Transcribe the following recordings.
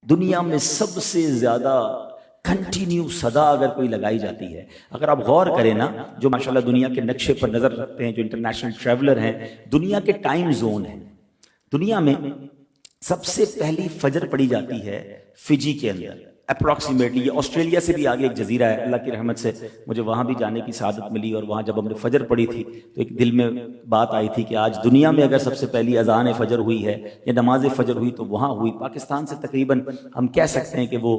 دنیا میں سب سے زیادہ کنٹینیو صدا اگر کوئی لگائی جاتی ہے، اگر آپ غور کریں نا، جو ماشاءاللہ دنیا کے نقشے پر نظر رکھتے ہیں، جو انٹرنیشنل ٹریولر ہیں، دنیا کے ٹائم زون ہیں، دنیا میں سب سے پہلی فجر پڑی جاتی ہے فجی کے اندر اپروکسیمیٹلی. یہ آسٹریلیا سے بھی آگے ایک جزیرہ ہے، اللہ کی رحمت سے مجھے وہاں بھی جانے کی سعادت ملی، اور وہاں جب ہم نے فجر پڑھی تھی تو ایک دل میں بات آئی تھی کہ آج دنیا میں اگر سب سے پہلی اذان فجر ہوئی ہے یا نماز فجر ہوئی تو وہاں ہوئی. پاکستان سے تقریباً ہم کہہ سکتے ہیں کہ وہ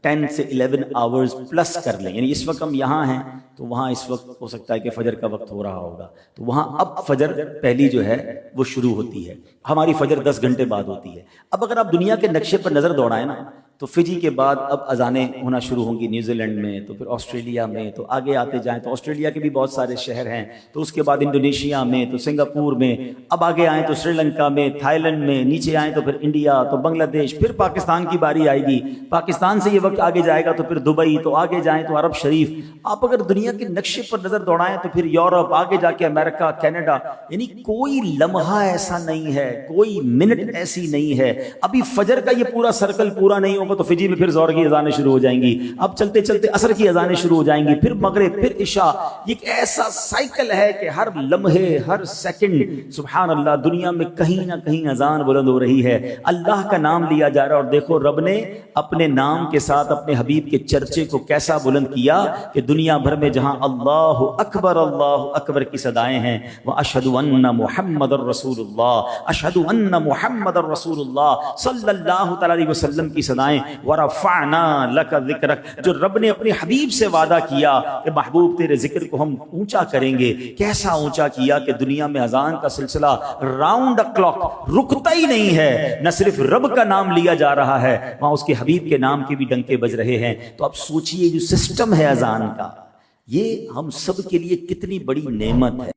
10 سے 11 آورز پلس کر لیں، یعنی اس وقت ہم یہاں ہیں تو وہاں اس وقت ہو سکتا ہے کہ فجر کا وقت ہو رہا ہوگا، تو وہاں اب فجر پہلی جو ہے وہ شروع ہوتی ہے. ہماری فجر 10 گھنٹے بعد ہوتی ہے. اب اگر آپ دنیا کے نقشے پر نظر دوڑائیں نا تو فجی کے بعد اب اذانیں ہونا شروع ہوں گی نیوزی لینڈ میں، تو پھر آسٹریلیا میں، تو آگے آتے جائیں تو آسٹریلیا کے بھی بہت سارے شہر ہیں، تو اس کے بعد انڈونیشیا میں، تو سنگاپور میں، اب آگے آئیں تو سری لنکا میں، تھائی لینڈ میں، نیچے آئیں تو پھر انڈیا، تو بنگلہ دیش، پھر پاکستان کی باری آئے گی. پاکستان سے یہ وقت آگے جائے گا تو پھر دبئی، تو آگے جائیں تو عرب شریف. آپ اگر دنیا کے نقشے پر نظر دوڑائیں تو پھر یورپ، آگے جا کے امریکہ، کینیڈا، یعنی کوئی لمحہ ایسا نہیں ہے، کوئی منٹ ایسی نہیں ہے. ابھی فجر کا یہ پورا سرکل پورا نہیں ہوگا تو فجی میں پھر زہر کی اذانیں شروع ہو جائیں گی، اب چلتے چلتے عصر کی اذانیں شروع ہو جائیں گی، پھر مغرب، پھر عشاء. یہ ایک ایسا سائیکل ہے کہ ہر لمحے، ہر سیکنڈ سبحان اللہ دنیا میں کہیں نہ کہیں اذان بلند ہو رہی ہے، اللہ کا نام لیا جا رہا ہے. اور دیکھو رب نے اپنے نام کے ساتھ اپنے حبیب کے چرچے کو کیسا بلند کیا کہ دنیا بھر میں جہاں اللہ اکبر کی صدائیں ہیں، وَأَشْهَدُ أَنَّ مُحَمَّدَ رَسُولُ اللَّهِ أَشْهَدُ أَنَّ مُحَمَّدَ رَسُولُ اللَّهِ صلی اللہ تعالی علیہ وسلم کی صدائیں، وَرَفَعْنَا لَكَ ذِكْرَكَ، جو رب نے اپنے حبیب سے وعدہ کیا کہ محبوب تیرے ذکر کو ہم اونچا کریں گے. کیسا اونچا کیا کہ دنیا میں اذان کا سلسلہ راؤنڈ کلاک رکتا ہی نہیں ہے، نہ صرف رب کا نام لیا جا رہا ہے، وہاں اس کے حبیب کے نام کے بھی ڈنکے بج رہے ہیں. تو اب سوچئے جو سسٹم ہے اذان کا، یہ ہم سب کے لیے کتنی بڑی نعمت ہے.